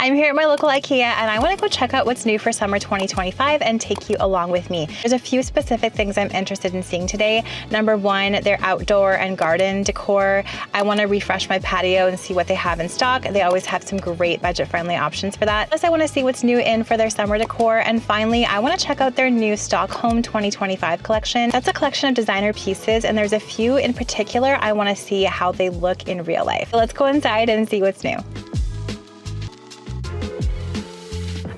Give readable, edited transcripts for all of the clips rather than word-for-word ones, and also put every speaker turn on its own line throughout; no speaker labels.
I'm here at my local IKEA and I want to go check out what's new for summer 2025 and take you along with me. There's a few specific things I'm interested in seeing today. Number one, their outdoor and garden decor. I want to refresh my patio and see what they have in stock. They always have some great budget-friendly options for that. Plus, I want to see what's new in for their summer decor. And finally, I want to check out their new Stockholm 2025 collection. That's a collection of designer pieces, and there's a few in particular I want to see how they look in real life. So let's go inside and see what's new.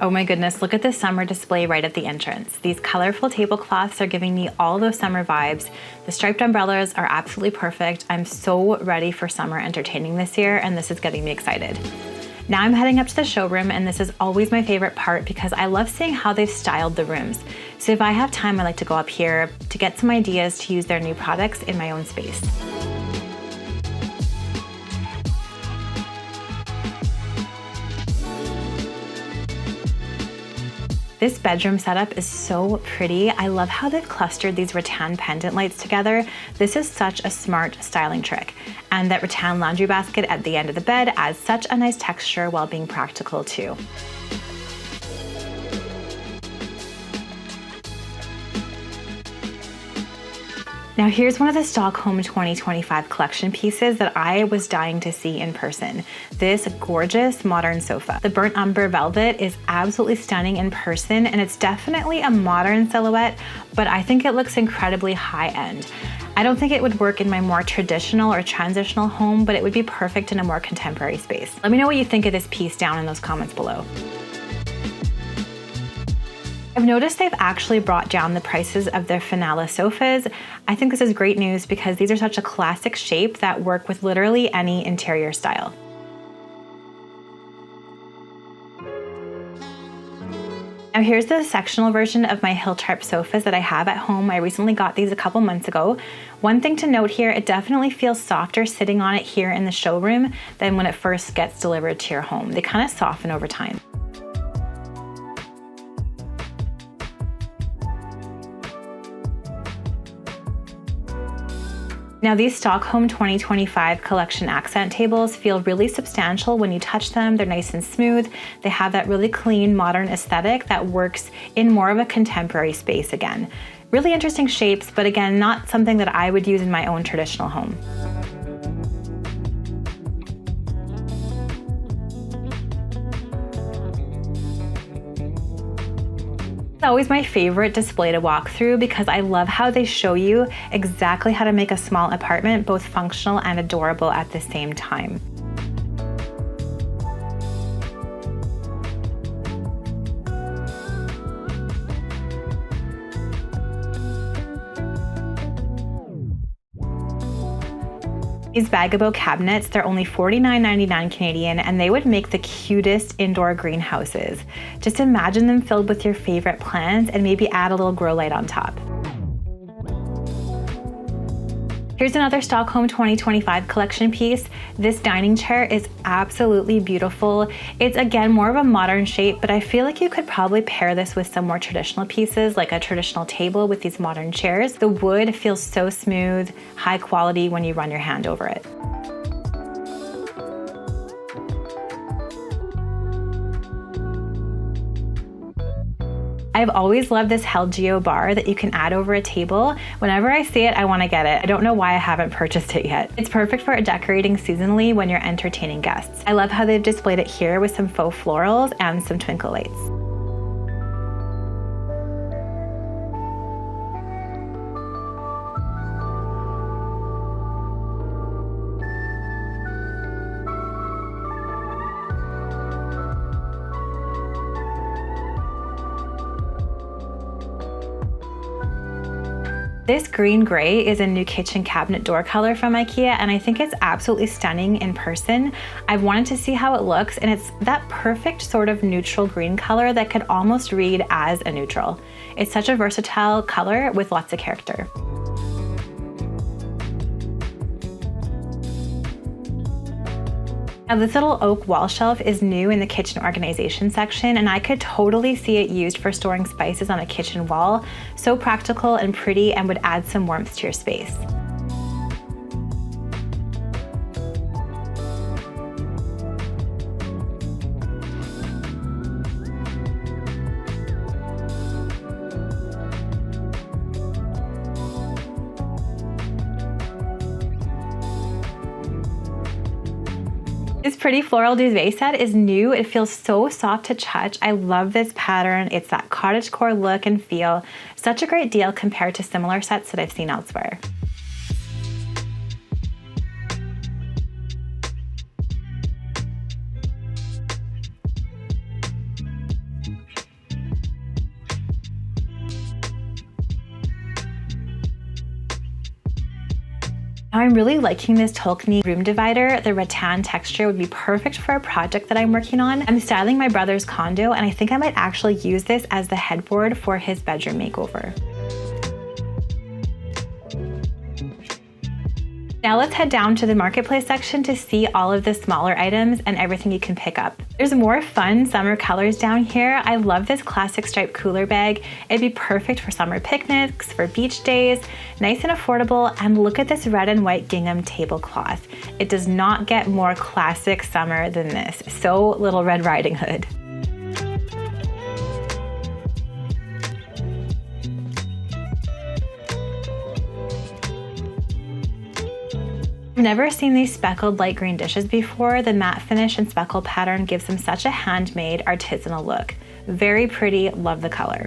Oh my goodness, look at this summer display right at the entrance. These colorful tablecloths are giving me all those summer vibes. The striped umbrellas are absolutely perfect. I'm so ready for summer entertaining this year, and this is getting me excited. Now I'm heading up to the showroom, and this is always my favorite part because I love seeing how they've styled the rooms. So if I have time, I like to go up here to get some ideas to use their new products in my own space. This bedroom setup is so pretty. I love how they've clustered these rattan pendant lights together. This is such a smart styling trick. And that rattan laundry basket at the end of the bed adds such a nice texture while being practical too. Now here's one of the Stockholm 2025 collection pieces that I was dying to see in person. This gorgeous modern sofa. The burnt umber velvet is absolutely stunning in person, and it's definitely a modern silhouette, but I think it looks incredibly high-end. I don't think it would work in my more traditional or transitional home, but it would be perfect in a more contemporary space. Let me know what you think of this piece down in those comments below. I've noticed they've actually brought down the prices of their Finnala Sofas. I think this is great news because these are such a classic shape that work with literally any interior style. Now here's the sectional version of my Hilltop sofas that I have at home. I recently got these a couple months ago. One thing to note here, it definitely feels softer sitting on it here in the showroom than when it first gets delivered to your home. They kind of soften over time. Now these Stockholm 2025 collection accent tables feel really substantial when you touch them. They're nice and smooth. They have that really clean, modern aesthetic that works in more of a contemporary space again. Really interesting shapes, but again, not something that I would use in my own traditional home. It's always my favorite display to walk through because I love how they show you exactly how to make a small apartment both functional and adorable at the same time. These Bag-A-Bow cabinets, they're only $49.99 Canadian, and they would make the cutest indoor greenhouses. Just imagine them filled with your favorite plants and maybe add a little grow light on top. Here's another Stockholm 2025 collection piece. This dining chair is absolutely beautiful. It's again more of a modern shape, but I feel like you could probably pair this with some more traditional pieces, like a traditional table with these modern chairs. The wood feels so smooth, high quality when you run your hand over it. I've always loved this Helgeo bar that you can add over a table. Whenever I see it, I want to get it. I don't know why I haven't purchased it yet. It's perfect for decorating seasonally when you're entertaining guests. I love how they've displayed it here with some faux florals and some twinkle lights. This green gray is a new kitchen cabinet door color from IKEA, and I think it's absolutely stunning in person. I've wanted to see how it looks, and it's that perfect sort of neutral green color that could almost read as a neutral. It's such a versatile color with lots of character. Now this little oak wall shelf is new in the kitchen organization section, and I could totally see it used for storing spices on a kitchen wall. So practical and pretty, and would add some warmth to your space. pretty floral duvet set is new. It feels so soft to touch. I love this pattern. It's that cottagecore look and feel. Such a great deal compared to similar sets that I've seen elsewhere. I'm really liking this Tolkning room divider. The rattan texture would be perfect for a project that I'm working on. I'm styling my brother's condo, and I think I might actually use this as the headboard for his bedroom makeover. Now let's head down to the marketplace section to see all of the smaller items and everything you can pick up. There's more fun summer colors down here. I love this classic striped cooler bag. It'd be perfect for summer picnics, for beach days, nice and affordable. And look at this red and white gingham tablecloth. It does not get more classic summer than this. So Little Red Riding Hood. I've never seen these speckled light green dishes before. The matte finish and speckle pattern gives them such a handmade, artisanal look. Very pretty, love the color.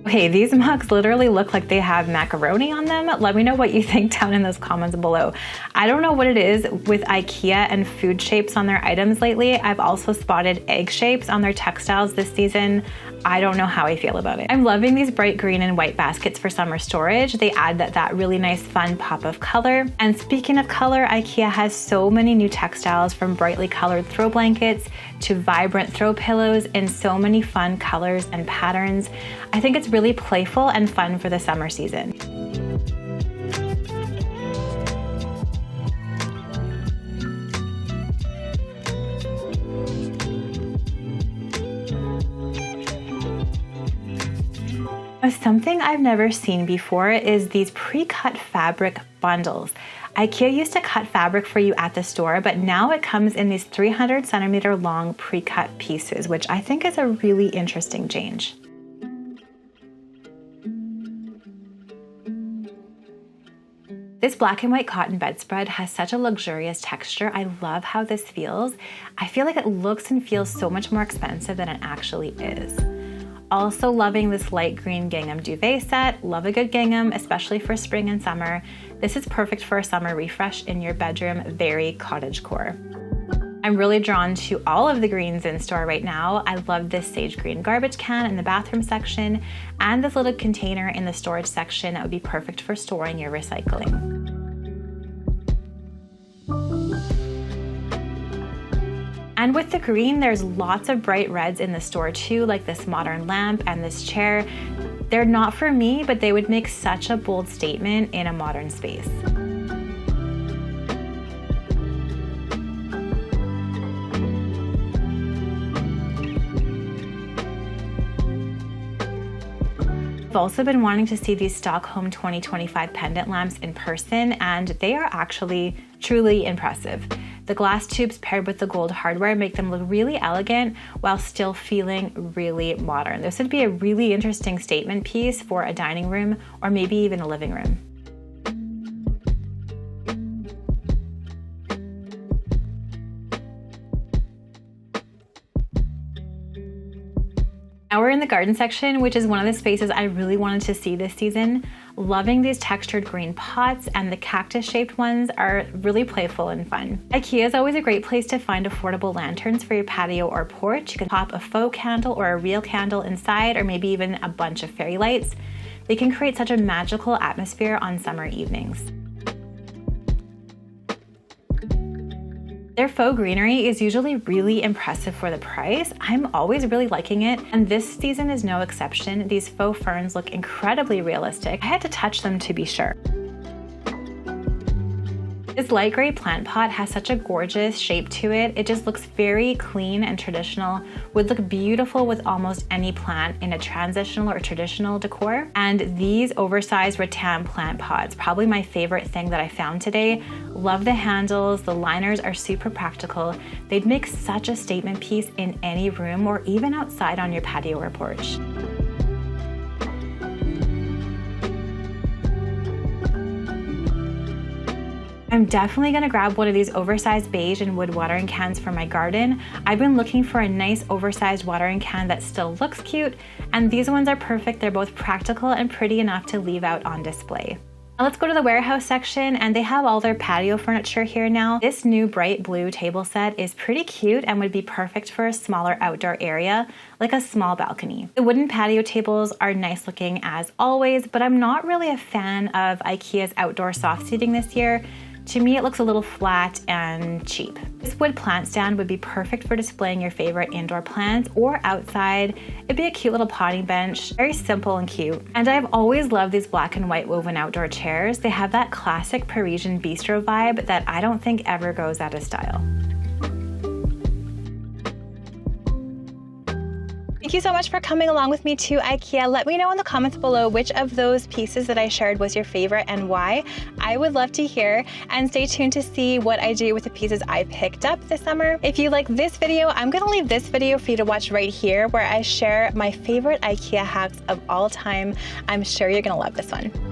Okay, these mugs literally look like they have macaroni on them. Let me know what you think down in those comments below. I don't know what it is with IKEA and food shapes on their items lately. I've also spotted egg shapes on their textiles this season. I don't know how I feel about it. I'm loving these bright green and white baskets for summer storage. They add that really nice fun pop of color. And speaking of color, IKEA has so many new textiles, from brightly colored throw blankets to vibrant throw pillows in so many fun colors and patterns. I think it's really playful and fun for the summer season. Something I've never seen before is these pre-cut fabric bundles. IKEA used to cut fabric for you at the store, but now it comes in these 300 centimeter long pre-cut pieces, which I think is a really interesting change. This black and white cotton bedspread has such a luxurious texture. I love how this feels. I feel like it looks and feels so much more expensive than it actually is. Also loving this light green gingham duvet set. Love a good gingham, especially for spring and summer. This is perfect for a summer refresh in your bedroom, very cottagecore. I'm really drawn to all of the greens in store right now. I love this sage green garbage can in the bathroom section, and this little container in the storage section that would be perfect for storing your recycling. And with the green, there's lots of bright reds in the store too, like this modern lamp and this chair. They're not for me, but they would make such a bold statement in a modern space. I've also been wanting to see these Stockholm 2025 pendant lamps in person, and they are actually truly impressive. The glass tubes paired with the gold hardware make them look really elegant while still feeling really modern. This would be a really interesting statement piece for a dining room or maybe even a living room. Now we're in the garden section, which is one of the spaces I really wanted to see this season. Loving these textured green pots, and the cactus shaped ones are really playful and fun. IKEA is always a great place to find affordable lanterns for your patio or porch. You can pop a faux candle or a real candle inside, or maybe even a bunch of fairy lights. They can create such a magical atmosphere on summer evenings. Their faux greenery is usually really impressive for the price. I'm always really liking it, and this season is no exception. These faux ferns look incredibly realistic. I had to touch them to be sure. This light gray plant pot has such a gorgeous shape to it. It just looks very clean and traditional, would look beautiful with almost any plant in a transitional or traditional decor. And these oversized rattan plant pots, probably my favorite thing that I found today. Love the handles, the liners are super practical. They'd make such a statement piece in any room or even outside on your patio or porch. I'm definitely gonna grab one of these oversized beige and wood watering cans for my garden. I've been looking for a nice oversized watering can that still looks cute, and these ones are perfect. They're both practical and pretty enough to leave out on display. Now let's go to the warehouse section, and they have all their patio furniture here now. This new bright blue table set is pretty cute and would be perfect for a smaller outdoor area, like a small balcony. The wooden patio tables are nice looking as always, but I'm not really a fan of IKEA's outdoor soft seating this year. To me, it looks a little flat and cheap. This wood plant stand would be perfect for displaying your favorite indoor plants or outside. It'd be a cute little potting bench, very simple and cute. And I've always loved these black and white woven outdoor chairs. They have that classic Parisian bistro vibe that I don't think ever goes out of style. Thank you so much for coming along with me to IKEA. Let me know in the comments below which of those pieces that I shared was your favorite and why. I would love to hear, and stay tuned to see what I do with the pieces I picked up this summer. If you like this video, I'm gonna leave this video for you to watch right here where I share my favorite IKEA hacks of all time. I'm sure you're gonna love this one.